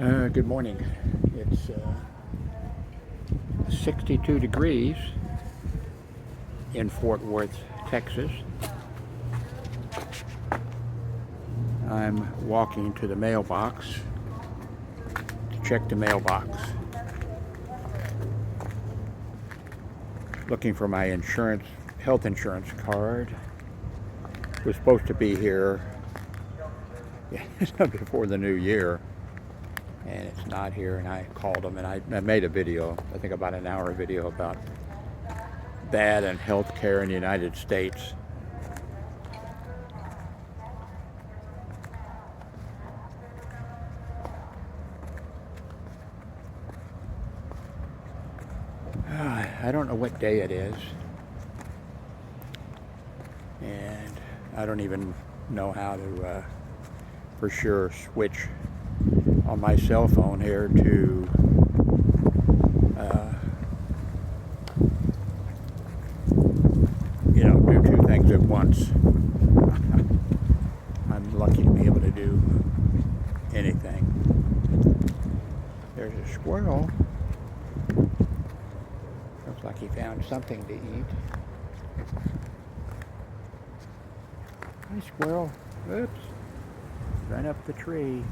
Good morning. It's 62 degrees in Fort Worth, Texas. I'm walking to the mailbox to check the mailbox. Looking for my health insurance card. It was supposed to be here before the new year, and it's not here. And I called them, and I made a video, I think about an hour video, about that and health care in the United States. I don't know what day it is, and I don't even know how to for sure switch on my cell phone here to do two things at once. I'm lucky to be able to do anything. There's a squirrel. Looks like he found something to eat. Hi, squirrel. Oops. Ran up the tree.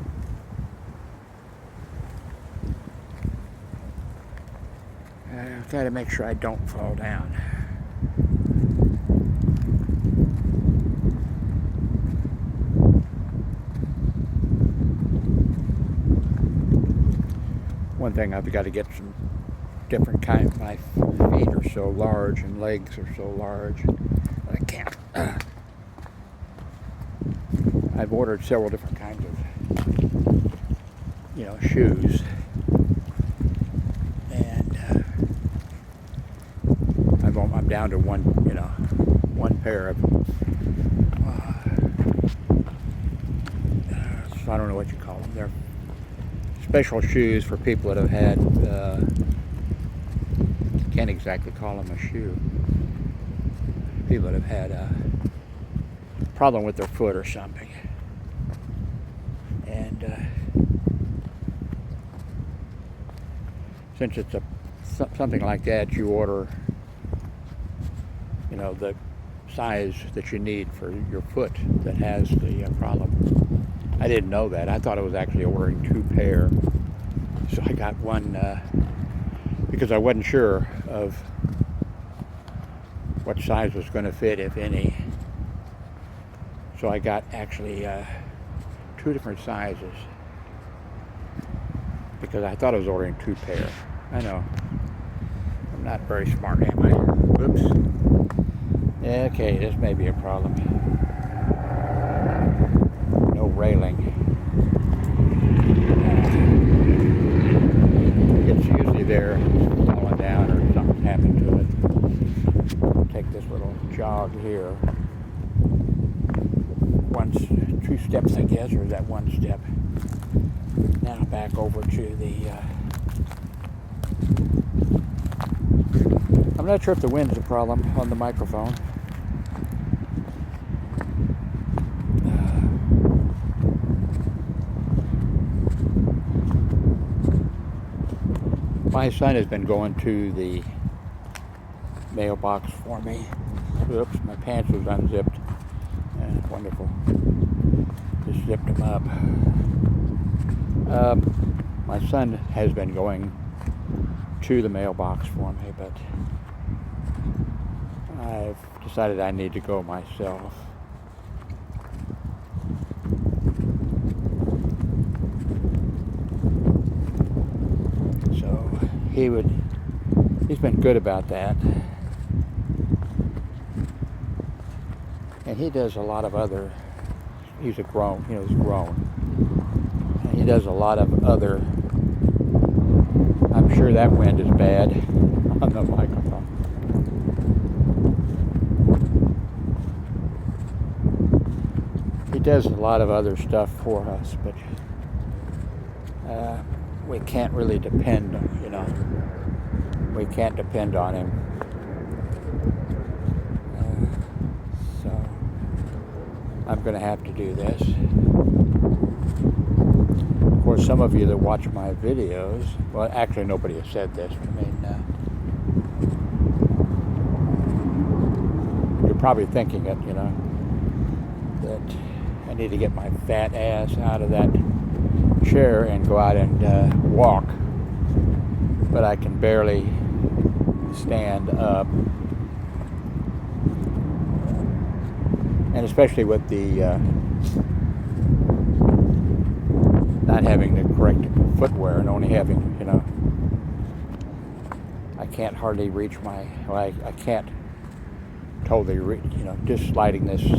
I've got to make sure I don't fall down. One thing, I've got to get some different kinds. My feet are so large and legs are so large that I can't. I've ordered several different kinds of, shoes, and I'm down to one pair of. So I don't know what you call them. They're special shoes for people that have had. Can't exactly call them a shoe. People that have had a problem with their foot or something. And since it's something like that, you order, the size that you need for your foot that has the problem. I didn't know that. I thought I was actually ordering two pair. So I got one because I wasn't sure of what size was going to fit, if any. So I got actually two different sizes because I thought I was ordering two pair. I know. I'm not very smart, am I? Oops. Okay, this may be a problem. No railing. It's usually there, falling down or something happened to it. Take this little jog here. Two steps, I guess, or is that one step? Now back over to the. I'm not sure if the wind's a problem on the microphone. My son has been going to the mailbox for me. Oops, my pants was unzipped. Wonderful. Just zipped them up. My son has been going to the mailbox for me, but I've decided I need to go myself. So he's been good about that. And he does a lot of other, he's grown. And he does a lot of other, I'm sure that wind is bad on the microphone. He does a lot of other stuff for us, but we can't really depend on, we can't depend on him. I'm going to have to do this. Of course, some of you that watch my videos, well, actually nobody has said this. I mean, you're probably thinking it, you know, that I need to get my fat ass out of that chair and go out and walk, but I can barely stand up. And especially with the not having the correct footwear and only having, you know, I can't hardly reach my, well, I can't totally reach, you know, just sliding this shoe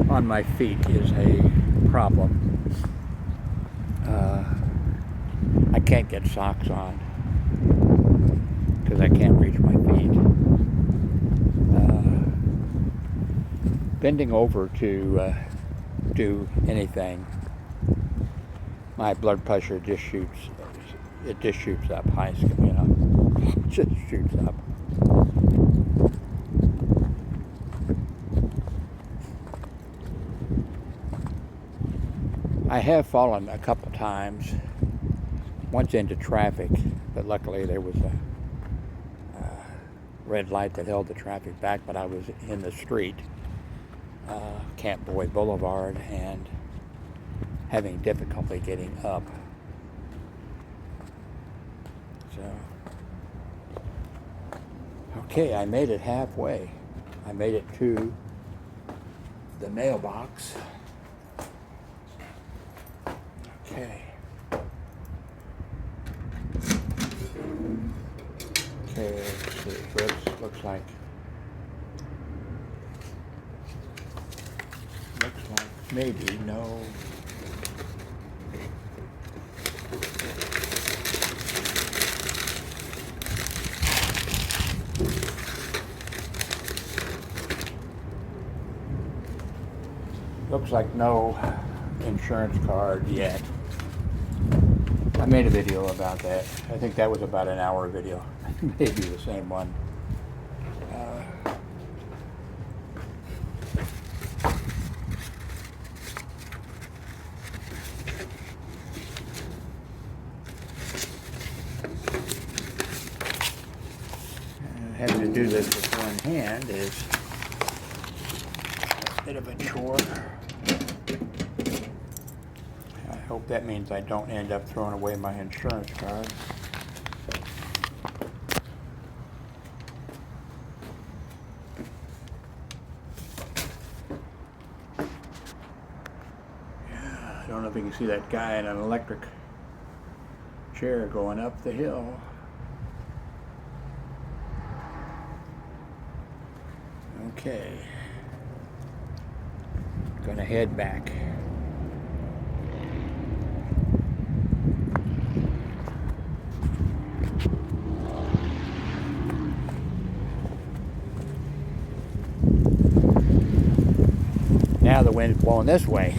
on my feet is a problem. I can't get socks on because I can't reach my feet. Bending over to do anything, my blood pressure just shoots. It just shoots up high school, you know. It just shoots up. I have fallen a couple times, once into traffic, but luckily there was a red light that held the traffic back, but I was in the street, Camp Boy Boulevard, and having difficulty getting up. So, okay, I made it halfway. I made it to the mailbox. Okay. Okay, let's see. So it looks like maybe no. Looks like no insurance card yet. I made a video about that. I think that was about an hour video. Maybe the same one. Having to do this with one hand is a bit of a chore. I hope that means I don't end up throwing away my insurance card. I don't know if you can see that guy in an electric chair going up the hill. Okay. Gonna head back. Now the wind's blowing this way.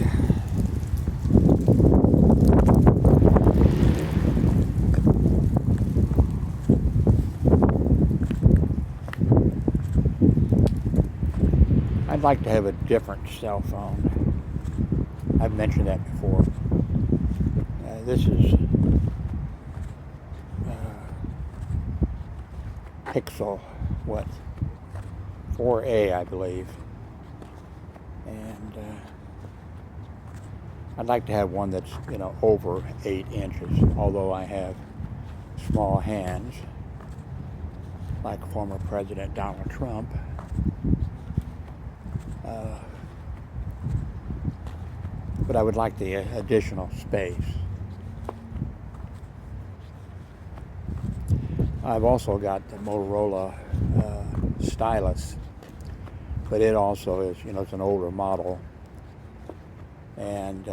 I'd like to have a different cell phone. I've mentioned that before. This is Pixel, what? 4A, I believe. And I'd like to have one that's, you know, over 8 inches, although I have small hands, like former President Donald Trump. But I would like the additional space. I've also got the Motorola stylus, but it also is, you know, it's an older model, and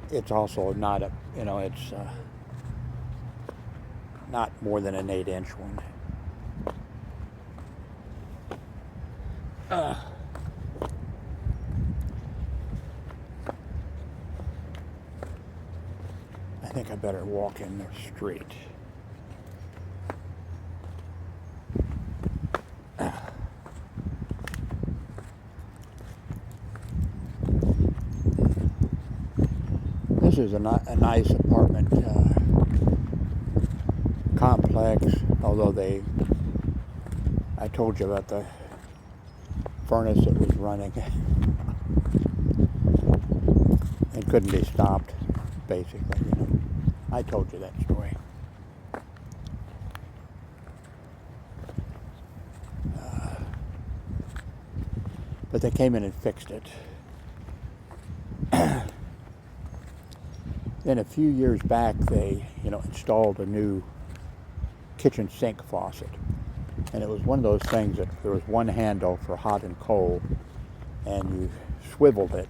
it's also not a, you know, it's not more than an 8-inch one. I think I better walk in the street. is a nice apartment complex, although I told you about the furnace that was running and couldn't be stopped, basically, you know. I told you that story. But they came in and fixed it. Then a few years back, they, installed a new kitchen sink faucet. And it was one of those things that there was one handle for hot and cold, and you swiveled it,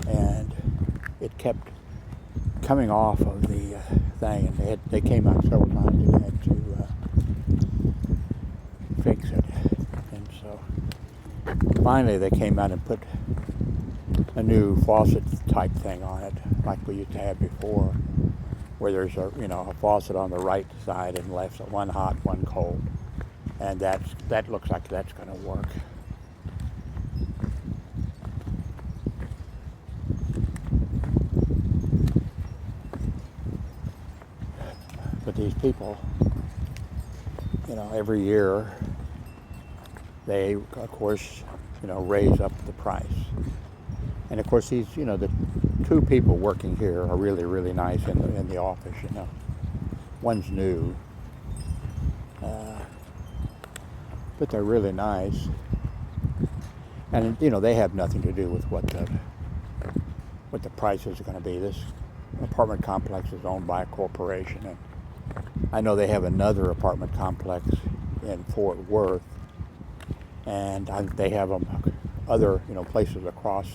and it kept coming off of the thing, and they came out several times and had to fix it. And so finally they came out and put a new faucet type thing on it, like we used to have before, where there's a faucet on the right side and left, so one hot, one cold, and that looks like that's going to work. But these people, every year they, of course, raise up the price. And of course, these, the two people working here are really, really nice in the office. One's new, but they're really nice. And they have nothing to do with what the prices are going to be. This apartment complex is owned by a corporation, and I know they have another apartment complex in Fort Worth, and they have other places across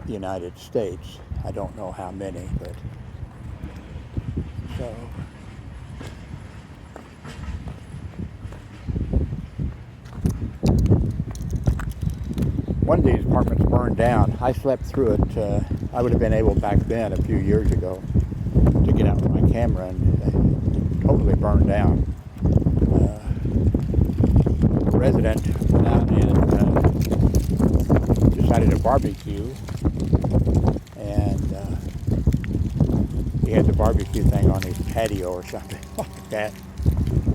the United States. I don't know how many, but so one of these apartments burned down. I slept through it. I would have been able back then, a few years ago, to get out with my camera, and it totally burned down. The resident went out and decided to barbecue, and he had the barbecue thing on his patio or something like that,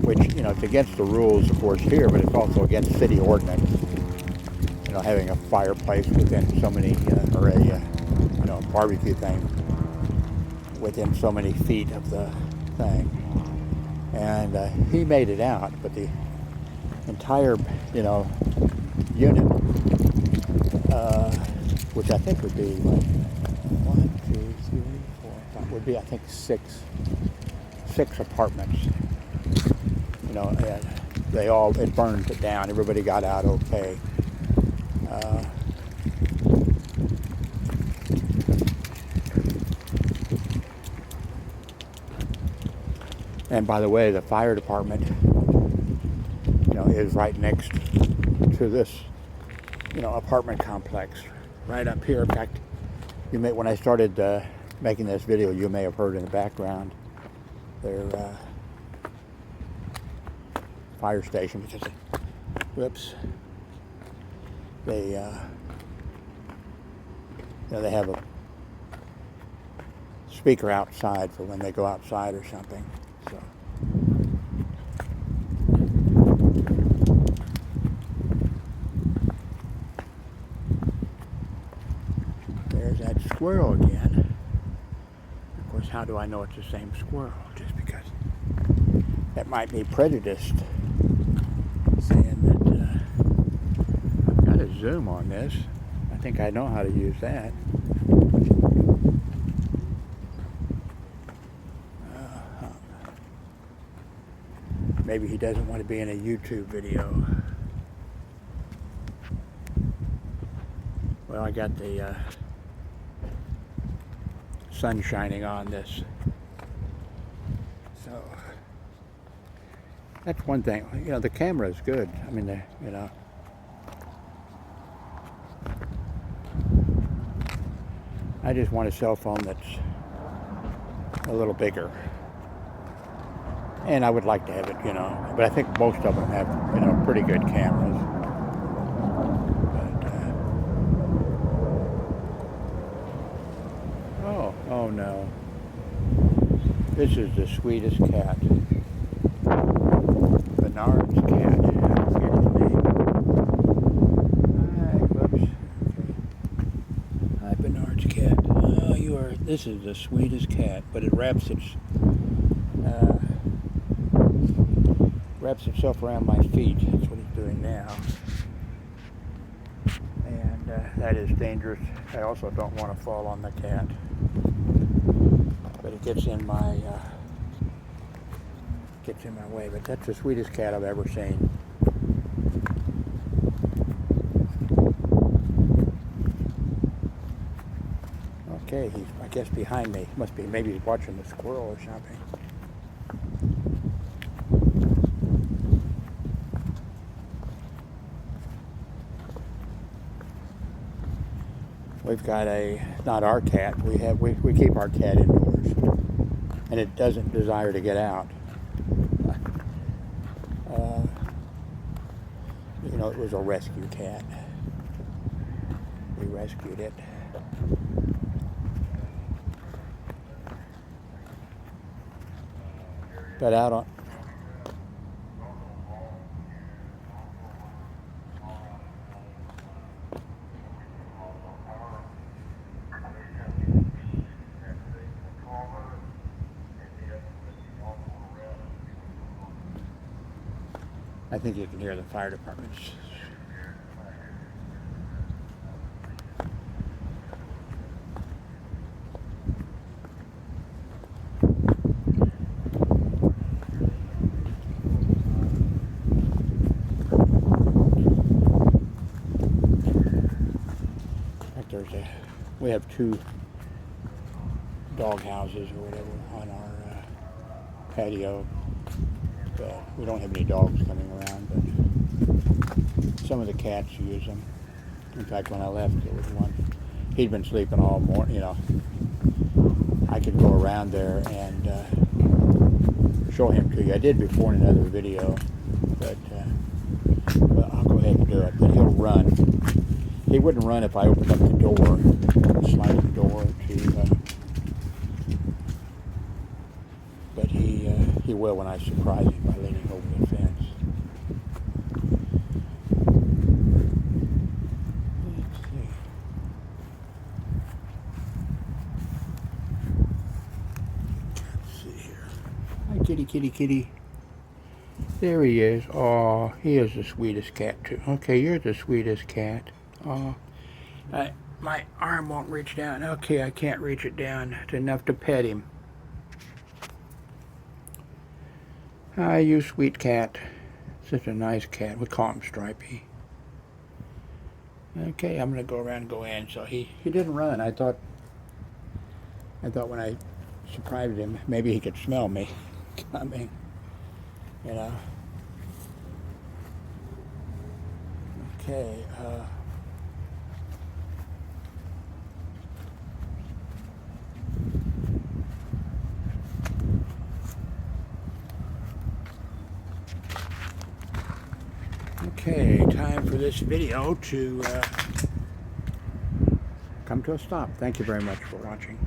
which, it's against the rules, of course, here, but it's also against city ordinance, having a fireplace within so many, or a barbecue thing within so many feet of the thing. And he made it out, but the entire, unit, which I think would be like 1, 2, 3, 4, 5, would be, I think, six apartments. And it burned it down. Everybody got out okay. And by the way, the fire department, is right next to this, apartment complex, right up here. In fact, when I started making this video, you may have heard in the background their fire station, because they have a speaker outside for when they go outside or something. So there's that squirrel again. Of course, how do I know it's the same squirrel? Just because that might be prejudiced, saying that I've got a zoom on this. I think I know how to use that. Maybe he doesn't want to be in a YouTube video. Well, I got the sun shining on this. So that's one thing. The camera is good. I mean, I just want a cell phone that's a little bigger. And I would like to have it, but I think most of them have, pretty good cameras. But, Oh no. This is the sweetest cat. Bernard's cat. I forget his name. Hi, whoops. Okay. Hi, Bernard's cat. Oh, you are. This is the sweetest cat, but it wraps itself around my feet. That's what it's doing now. And that is dangerous. I also don't want to fall on the cat. But it gets in my way. But that's the sweetest cat I've ever seen. Okay, he's, I guess, behind me. Must be, maybe he's watching the squirrel or something. We've got not our cat, we keep our cat indoors, and it doesn't desire to get out. You know, it was a rescue cat. We rescued it. But out on, I think you can hear the fire departments. We have 2 dog houses or whatever on our patio. We don't have any dogs coming around, but some of the cats use them. In fact, when I left, there was one. He'd been sleeping all morning. You know, I could go around there and show him to you. I did before in another video, but well, I'll go ahead and do it. But he'll run. He wouldn't run if I opened up the door, the sliding door but he will when I surprise him by leaning over the fence. Let's see. Let's see here. Hi, kitty, kitty, kitty. There he is. Oh, he is the sweetest cat too. Okay, you're the sweetest cat. Oh, my arm won't reach down. Okay, I can't reach it down. It's enough to pet him. Hi, you sweet cat. Such a nice cat. We call him Stripey. Okay, I'm gonna go around and go in. So he didn't run. I thought when I surprised him, maybe he could smell me coming. You know. Okay. Okay, time for this video to come to a stop. Thank you very much for watching.